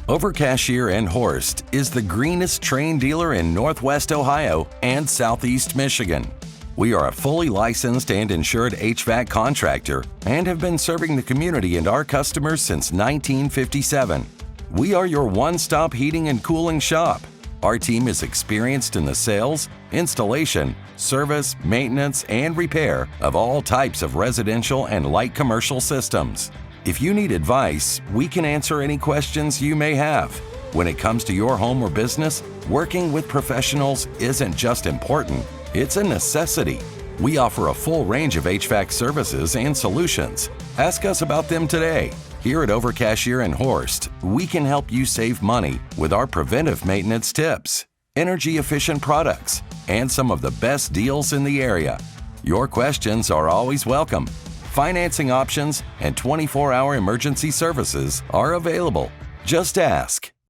Overcashier Horst is the greenest train dealer in Northwest Ohio and Southeast Michigan. We are a fully licensed and insured HVAC contractor and have been serving the community and our customers since 1957. We are your one-stop heating and cooling shop. Our team is experienced in the sales, installation, service, maintenance, and repair of all types of residential and light commercial systems. If you need advice, we can answer any questions you may have. When it comes to your home or business, working with professionals isn't just important, it's a necessity. We offer a full range of HVAC services and solutions. Ask us about them today. Here at Overcashier Horst, we can help you save money with our preventive maintenance tips, energy-efficient products, and some of the best deals in the area. Your questions are always welcome. Financing options and 24-hour emergency services are available. Just ask.